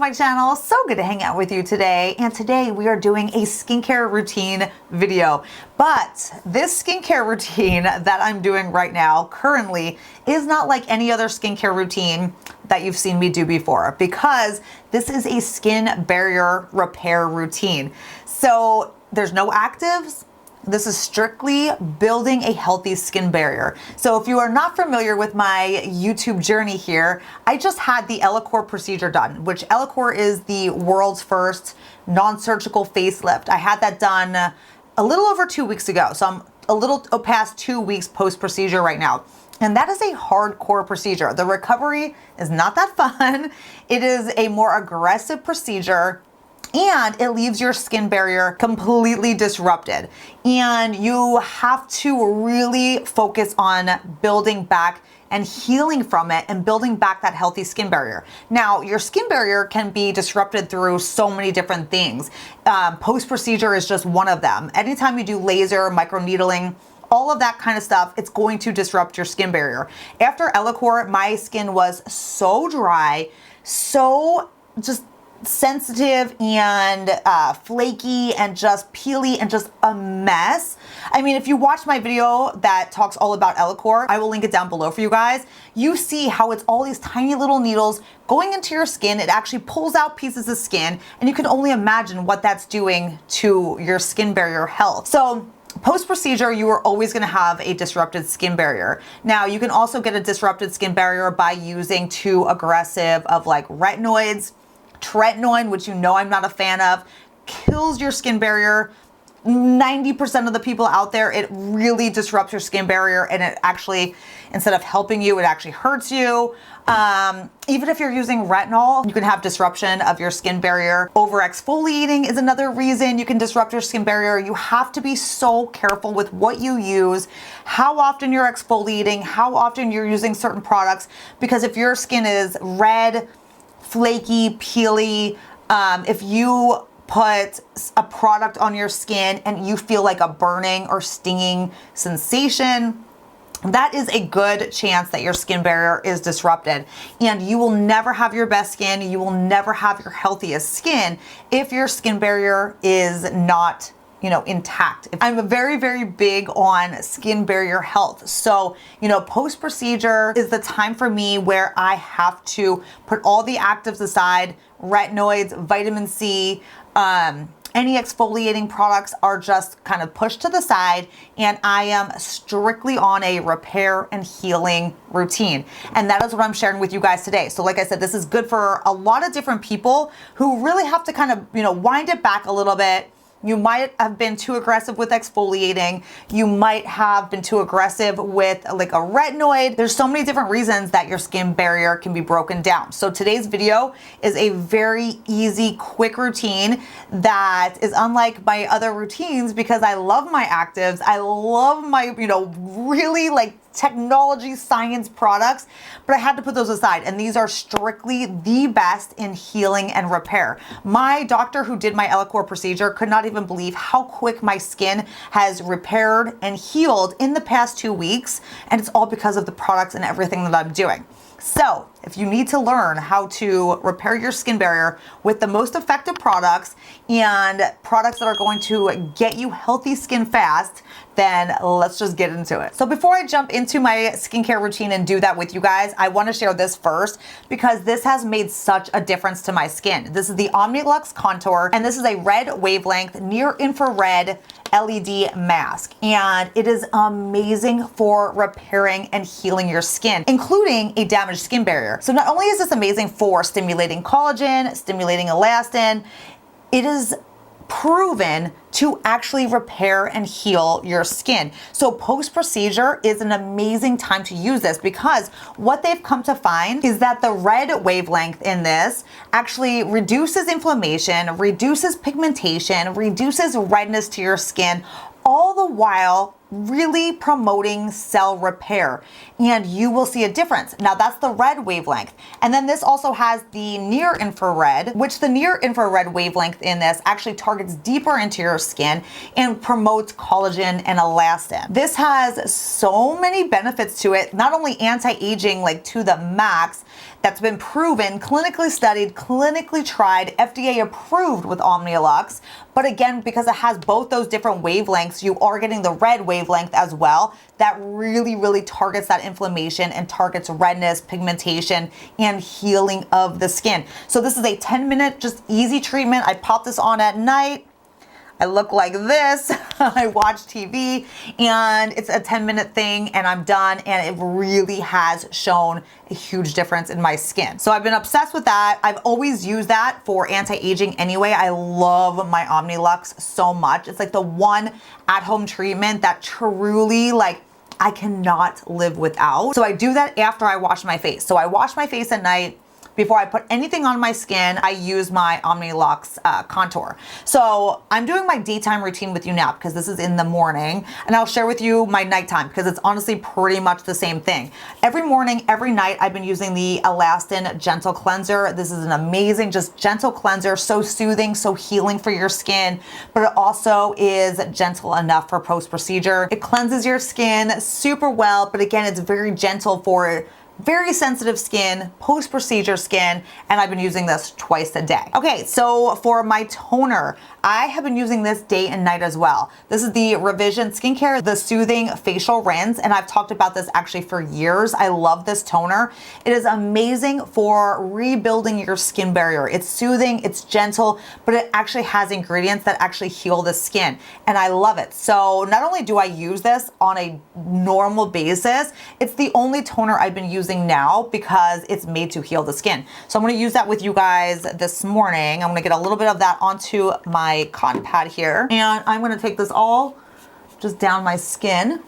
my channel. So good to hang out with you today. And today we are doing a skincare routine video. But this skincare routine that I'm doing right now currently is not like any other skincare routine that you've seen me do before, because this is a skin barrier repair routine. So there's no actives. This is strictly building a healthy skin barrier. So if you are not familiar with my YouTube journey here, I just had the Elecor procedure done, which Elecor is the world's first non-surgical facelift. I had that done a little over 2 weeks ago. So I'm a little past 2 weeks post-procedure right now. And that is a hardcore procedure. The recovery is not that fun. It is a more aggressive procedure, and it leaves your skin barrier completely disrupted. And you have to really focus on building back and healing from it and building back that healthy skin barrier. Now, your skin barrier can be disrupted through so many different things. Post-procedure is just one of them. Anytime you do laser, microneedling, all of that kind of stuff, it's going to disrupt your skin barrier. After Elecor, my skin was so dry, so just sensitive and flaky and just peely and just a mess. I mean, if you watch my video that talks all about Elecor, I will link it down below for you guys. You see how it's all these tiny little needles going into your skin. It actually pulls out pieces of skin, and you can only imagine what that's doing to your skin barrier health. So post-procedure, you are always going to have a disrupted skin barrier. Now, you can also get a disrupted skin barrier by using too aggressive of like retinoids. Tretinoin, which you know I'm not a fan of, kills your skin barrier. 90% of the people out there, it really disrupts your skin barrier, and it actually, instead of helping you, it actually hurts you. Even if you're using retinol, you can have disruption of your skin barrier. Over exfoliating is another reason you can disrupt your skin barrier. You have to be so careful with what you use, how often you're exfoliating, how often you're using certain products, because if your skin is red, flaky, peely, if you put a product on your skin and you feel like a burning or stinging sensation, that is a good chance that your skin barrier is disrupted. And you will never have your best skin, you will never have your healthiest skin if your skin barrier is not intact. I'm very, very big on skin barrier health. So, post-procedure is the time for me where I have to put all the actives aside. Retinoids, vitamin C, any exfoliating products are just kind of pushed to the side, and I am strictly on a repair and healing routine. And that is what I'm sharing with you guys today. So like I said, this is good for a lot of different people who really have to kind of, wind it back a little bit. You might have been too aggressive with exfoliating. You might have been too aggressive with like a retinoid. There's so many different reasons that your skin barrier can be broken down. So today's video is a very easy, quick routine that is unlike my other routines, because I love my actives. I love my, really like technology science products, but I had to put those aside. And these are strictly the best in healing and repair. My doctor who did my Elecor procedure could not even believe how quick my skin has repaired and healed in the past 2 weeks. And it's all because of the products and everything that I'm doing. So if you need to learn how to repair your skin barrier with the most effective products and products that are going to get you healthy skin fast, then let's just get into it. So before I jump into my skincare routine and do that with you guys, I want to share this first, because this has made such a difference to my skin. This is the Omnilux Contour, and this is a red wavelength near infrared LED mask, and it is amazing for repairing and healing your skin, including a damaged skin barrier. So not only is this amazing for stimulating collagen, stimulating elastin, it is proven to actually repair and heal your skin. So post-procedure is an amazing time to use this, because what they've come to find is that the red wavelength in this actually reduces inflammation, reduces pigmentation, reduces redness to your skin, all the while really promoting cell repair, and you will see a difference. Now that's the red wavelength. And then this also has the near infrared, which the near infrared wavelength in this actually targets deeper into your skin and promotes collagen and elastin. This has so many benefits to it, not only anti-aging like to the max, that's been proven, clinically studied, clinically tried, FDA approved with Omnilux. But again, because it has both those different wavelengths, you are getting the red wavelength as well. That really targets that inflammation and targets redness, pigmentation, and healing of the skin. So this is a 10-minute, just easy treatment. I pop this on at night. I look like this, I watch TV, and it's a 10-minute thing and I'm done, and it really has shown a huge difference in my skin. So I've been obsessed with that. I've always used that for anti-aging anyway. I love my Omnilux so much. It's like the one at-home treatment that truly I cannot live without. So I do that after I wash my face. So I wash my face at night. Before I put anything on my skin, I use my Omnilux contour. So I'm doing my daytime routine with you now because this is in the morning, and I'll share with you my nighttime because it's honestly pretty much the same thing. Every morning, every night, I've been using the Elastin Gentle Cleanser. This is an amazing, just gentle cleanser, so soothing, so healing for your skin, but it also is gentle enough for post-procedure. It cleanses your skin super well, but again, it's very gentle for very sensitive skin, post-procedure skin, and I've been using this twice a day. Okay, so for my toner, I have been using this day and night as well. This is the Revision Skincare, the Soothing Facial Rinse, and I've talked about this actually for years. I love this toner. It is amazing for rebuilding your skin barrier. It's soothing, it's gentle, but it actually has ingredients that actually heal the skin, and I love it. So not only do I use this on a normal basis, it's the only toner I've been using now because it's made to heal the skin. So I'm going to use that with you guys this morning. I'm going to get a little bit of that onto my cotton pad here, and I'm going to take this all just down my skin.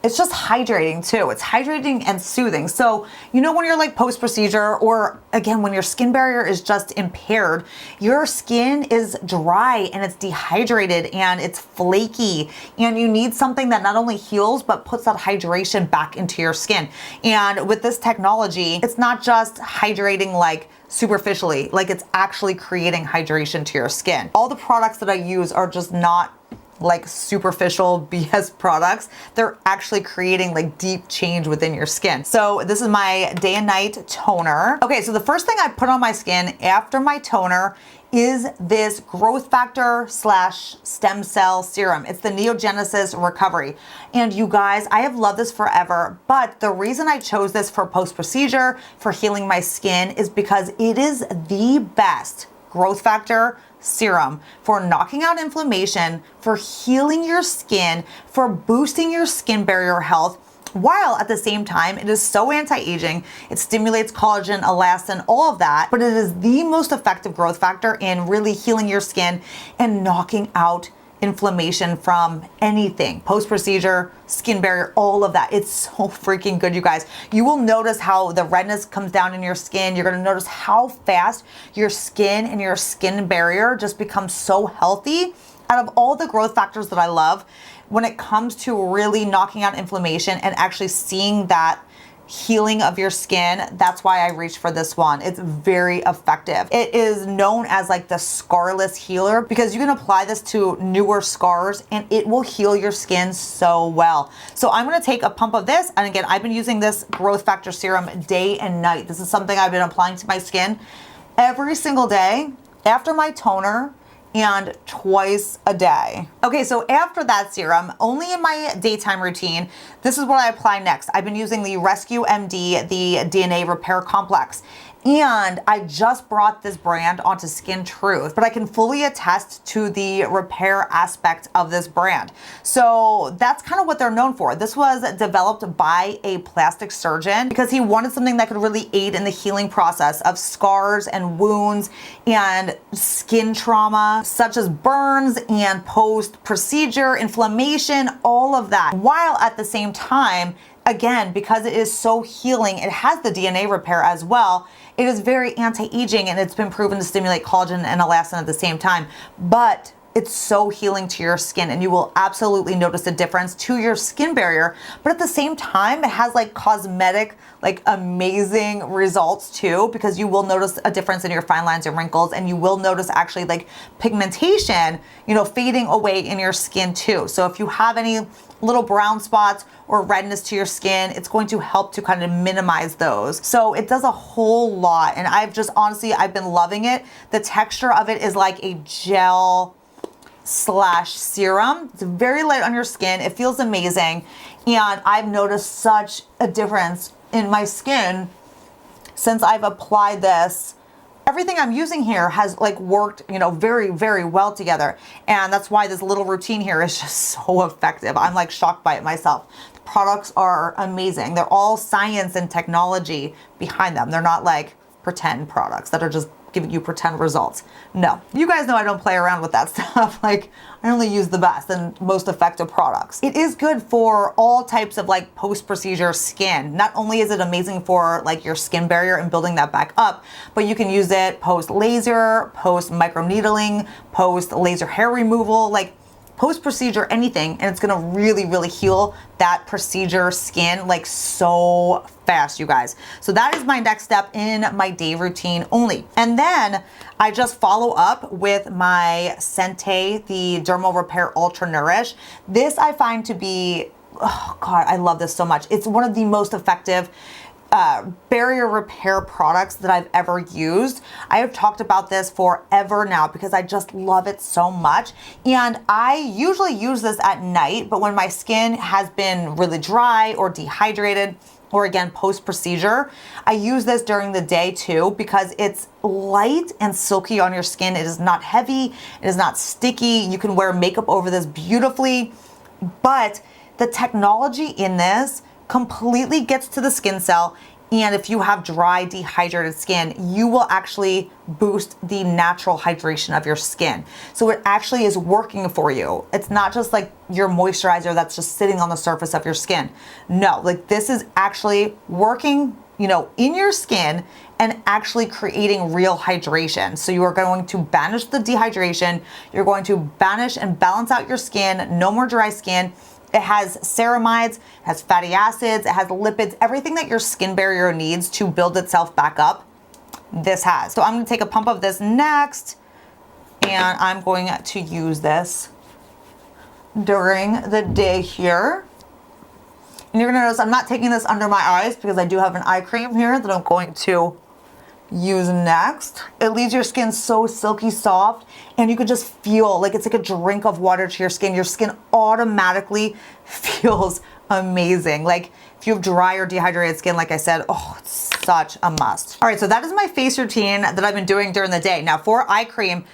It's just hydrating too. It's hydrating and soothing. So, you know, when you're like post-procedure, or again, when your skin barrier is just impaired, your skin is dry and it's dehydrated and it's flaky, and you need something that not only heals, but puts that hydration back into your skin. And with this technology, it's not just hydrating like superficially, like it's actually creating hydration to your skin. All the products that I use are just not like superficial BS products. They're actually creating like deep change within your skin. So this is my day and night toner. Okay, so the first thing I put on my skin after my toner is this growth factor / stem cell serum. It's the Neogenesis Recovery. And you guys, I have loved this forever, but the reason I chose this for post-procedure, for healing my skin, is because it is the best growth factor serum for knocking out inflammation, for healing your skin, for boosting your skin barrier health, while at the same time it is so anti-aging. It stimulates collagen, elastin, all of that, but it is the most effective growth factor in really healing your skin and knocking out inflammation from anything, post-procedure, skin barrier, all of that. It's so freaking good, you guys. You will notice how the redness comes down in your skin. You're gonna notice how fast your skin and your skin barrier just becomes so healthy. Out of all the growth factors that I love, when it comes to really knocking out inflammation and actually seeing that healing of your skin, that's why I reached for this one. It's very effective. It is known as like the scarless healer because you can apply this to newer scars and it will heal your skin so well. So I'm going to take a pump of this, and again, I've been using this growth factor serum day and night. This is something I've been applying to my skin every single day after my toner and twice a day. Okay, so after that serum, only in my daytime routine, this is what I apply next. I've been using the Rescue MD, the DNA Repair Complex. And I just brought this brand onto Skin Truth, but I can fully attest to the repair aspect of this brand. So that's kind of what they're known for. This was developed by a plastic surgeon because he wanted something that could really aid in the healing process of scars and wounds and skin trauma, such as burns and post-procedure inflammation, all of that, while at the same time, again, because it is so healing, it has the DNA repair as well. It is very anti-aging, and it's been proven to stimulate collagen and elastin at the same time. But it's so healing to your skin, and you will absolutely notice a difference to your skin barrier. But at the same time, it has like cosmetic, like amazing results too, because you will notice a difference in your fine lines and wrinkles, and you will notice actually like pigmentation, you know, fading away in your skin too. So if you have any little brown spots or redness to your skin, it's going to help to kind of minimize those. So it does a whole lot, and I've been loving it. The texture of it is like a gel / serum. It's very light on your skin. It feels amazing. And I've noticed such a difference in my skin since I've applied this. Everything I'm using here has like worked, you know, very, very well together. And that's why this little routine here is just so effective. I'm like shocked by it myself. The products are amazing. They're all science and technology behind them. They're not like pretend products that are just giving you pretend results. No, you guys know I don't play around with that stuff. Like, I only use the best and most effective products. It is good for all types of like post-procedure skin. Not only is it amazing for like your skin barrier and building that back up, but you can use it post-laser, post-microneedling, post-laser hair removal, like post-procedure anything, and it's gonna really, really heal that procedure skin like so fast, you guys. So that is my next step in my day routine only. And then I just follow up with my Sente, the Dermal Repair Ultra Nourish. This I find to be, oh God, I love this so much. It's one of the most effective barrier repair products that I've ever used. I have talked about this forever now because I just love it so much. And I usually use this at night, but when my skin has been really dry or dehydrated, or again, post-procedure, I use this during the day too because it's light and silky on your skin. It is not heavy, it is not sticky. You can wear makeup over this beautifully, but the technology in this completely gets to the skin cell, and if you have dry, dehydrated skin, you will actually boost the natural hydration of your skin. So it actually is working for you. It's not just like your moisturizer that's just sitting on the surface of your skin. No, like this is actually working, you know, in your skin and actually creating real hydration. So you are going to banish the dehydration. You're going to banish and balance out your skin. No more dry skin. It has ceramides, it has fatty acids, it has lipids, everything that your skin barrier needs to build itself back up, this has. So I'm gonna take a pump of this next, and I'm going to use this during the day here. And you're gonna notice I'm not taking this under my eyes because I do have an eye cream here that I'm going to use next. It leaves your skin so silky soft, and you can just feel like it's like a drink of water to your skin. Your skin automatically feels amazing. Like if you have dry or dehydrated skin, like I said, oh, it's such a must. All right, so that is my face routine that I've been doing during the day. Now for eye cream,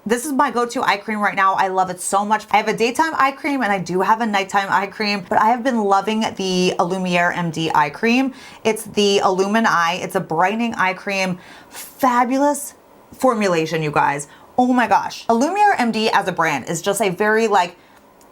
this is my go-to eye cream right now. I love it so much. I have a daytime eye cream and I do have a nighttime eye cream, but I have been loving the Lumiere MD eye cream. It's the Illumine Eye. It's a brightening eye cream. Fabulous formulation, you guys. Oh my gosh. Lumiere MD as a brand is just a very like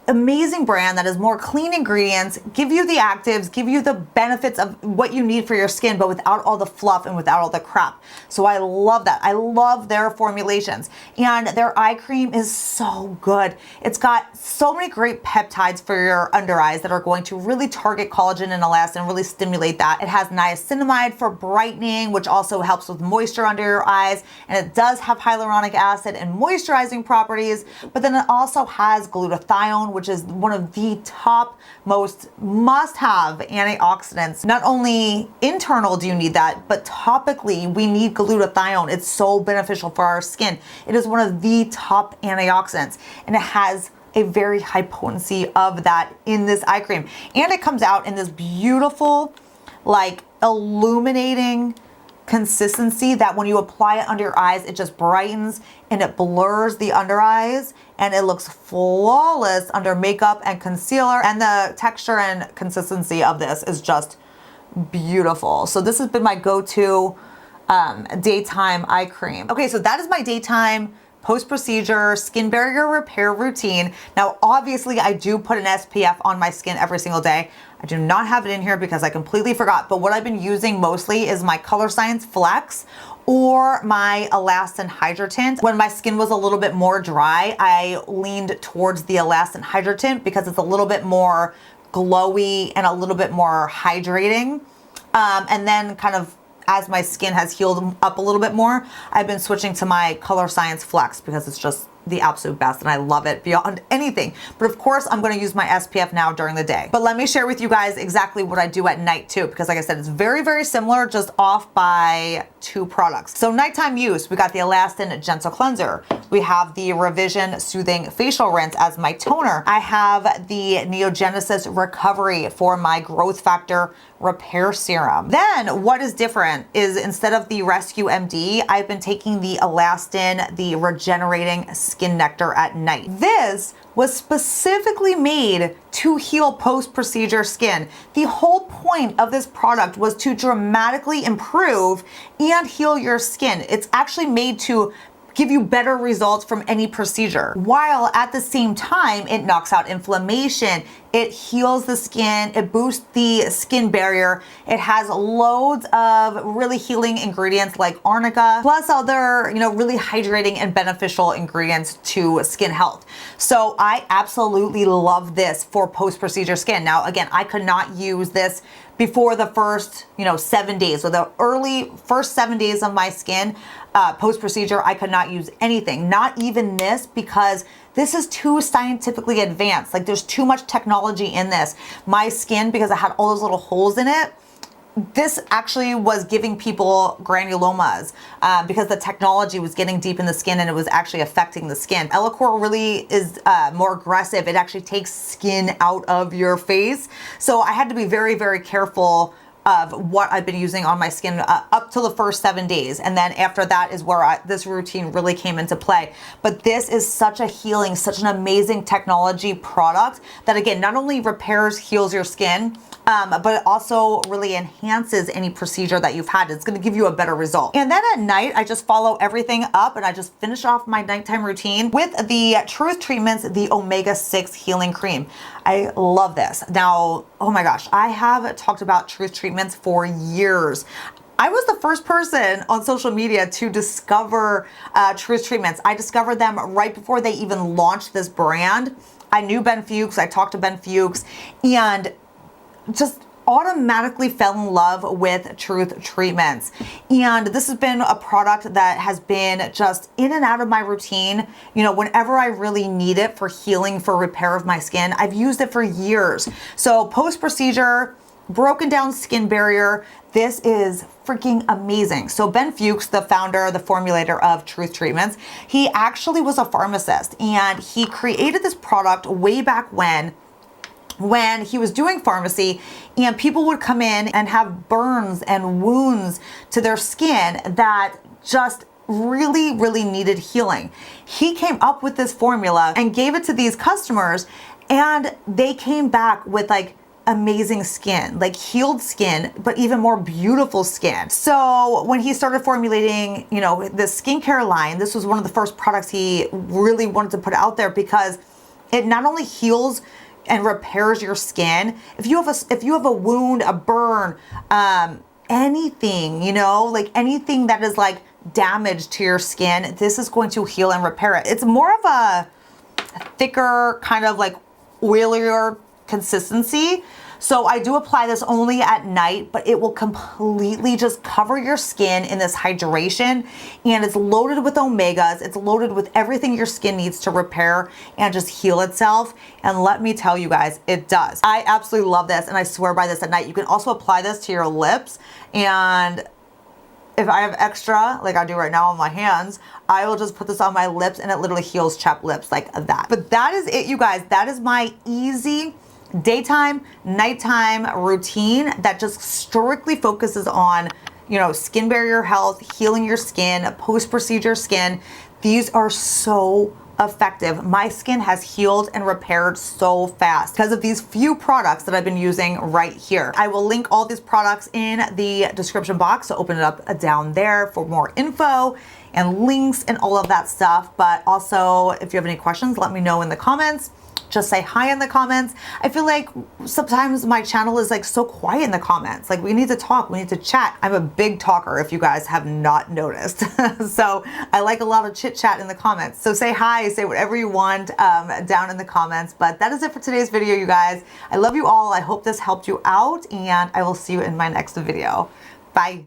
amazing brand that has more clean ingredients, give you the actives, give you the benefits of what you need for your skin, but without all the fluff and without all the crap. So I love that. I love their formulations, and their eye cream is so good. It's got so many great peptides for your under eyes that are going to really target collagen and elastin and really stimulate that. It has niacinamide for brightening, which also helps with moisture under your eyes, and it does have hyaluronic acid and moisturizing properties, but then it also has glutathione, which is one of the top most must-have antioxidants. Not only internal do you need that, but topically we need glutathione. It's so beneficial for our skin. It is one of the top antioxidants, and it has a very high potency of that in this eye cream. And it comes out in this beautiful, like illuminating consistency that when you apply it under your eyes, it just brightens and it blurs the under eyes, and it looks flawless under makeup and concealer. And the texture and consistency of this is just beautiful. So this has been my go-to daytime eye cream. Okay, so that is my daytime post-procedure skin barrier repair routine. Now, obviously, I do put an SPF on my skin every single day. I do not have it in here because I completely forgot, but what I've been using mostly is my Color Science Flex or my Elastin Hydra Tint. When my skin was a little bit more dry, I leaned towards the Elastin Hydra Tint because it's a little bit more glowy and a little bit more hydrating. And then kind of as my skin has healed up a little bit more, I've been switching to my Color Science Flex because it's just the absolute best and I love it beyond anything. But of course, I'm gonna use my SPF now during the day. But let me share with you guys exactly what I do at night too, because like I said, it's very, very similar, just off by 2 products. So nighttime use, we got the Elastin Gentle Cleanser. We have the Revision Soothing Facial Rinse as my toner. I have the Neogenesis Recovery for my growth factor repair serum. Then what is different is instead of the Rescue MD, I've been taking the Elastin, the Regenerating Skin Nectar at night. This was specifically made to heal post-procedure skin. The whole point of this product was to dramatically improve and heal your skin. It's actually made to give you better results from any procedure, while at the same time, it knocks out inflammation, it heals the skin, it boosts the skin barrier, it has loads of really healing ingredients like arnica, plus other, really hydrating and beneficial ingredients to skin health. So I absolutely love this for post-procedure skin. Now, again, I could not use this before the first, 7 days. So the first 7 days of my skin, post-procedure, I could not use anything, not even this, because this is too scientifically advanced. Like there's too much technology in this. My skin, because I had all those little holes in it, this actually was giving people granulomas because the technology was getting deep in the skin and it was actually affecting the skin. Elecor really is more aggressive. It actually takes skin out of your face. So I had to be very, very careful of what I've been using on my skin up till the first 7 days. And then after that is where this routine really came into play. But this is such a healing, such an amazing technology product that again, not only repairs, heals your skin, but it also really enhances any procedure that you've had. It's gonna give you a better result. And then at night, I just follow everything up and I just finish off my nighttime routine with the Truth Treatments, the Omega-6 Healing Cream. I love this. Now, oh my gosh, I have talked about Truth Treatments for years. I was the first person on social media to discover Truth Treatments. I discovered them right before they even launched this brand. I knew Ben Fuchs, I talked to Ben Fuchs, and just automatically fell in love with Truth Treatments. And this has been a product that has been just in and out of my routine. Whenever I really need it for healing, for repair of my skin, I've used it for years. So post-procedure, broken down skin barrier, this is freaking amazing. So Ben Fuchs, the founder, the formulator of Truth Treatments, he actually was a pharmacist and he created this product way back when he was doing pharmacy, and people would come in and have burns and wounds to their skin that just really, really needed healing. He came up with this formula and gave it to these customers, and they came back with like amazing skin, like healed skin, but even more beautiful skin. So when he started formulating, this skincare line, this was one of the first products he really wanted to put out there because it not only heals and repairs your skin. If you have a wound, a burn, anything, like anything that is like damage to your skin, this is going to heal and repair it. It's more of a thicker, kind of like oilier consistency. So I do apply this only at night, but it will completely just cover your skin in this hydration, and it's loaded with omegas. It's loaded with everything your skin needs to repair and just heal itself. And let me tell you guys, it does. I absolutely love this, and I swear by this at night. You can also apply this to your lips, and if I have extra, like I do right now on my hands, I will just put this on my lips and it literally heals chapped lips like that. But that is it, you guys. That is my easy daytime, nighttime routine that just strictly focuses on, skin barrier health, healing your skin, post-procedure skin. These are so effective. My skin has healed and repaired so fast because of these few products that I've been using right here. I will link all these products in the description box, so open it up down there for more info and links and all of that stuff. But also, if you have any questions, let me know in the comments. Just say hi in the comments. I feel like sometimes my channel is like so quiet in the comments. Like, we need to talk, we need to chat. I'm a big talker if you guys have not noticed. So I like a lot of chit chat in the comments. So say hi, say whatever you want down in the comments. But that is it for today's video, you guys. I love you all. I hope this helped you out, and I will see you in my next video. Bye.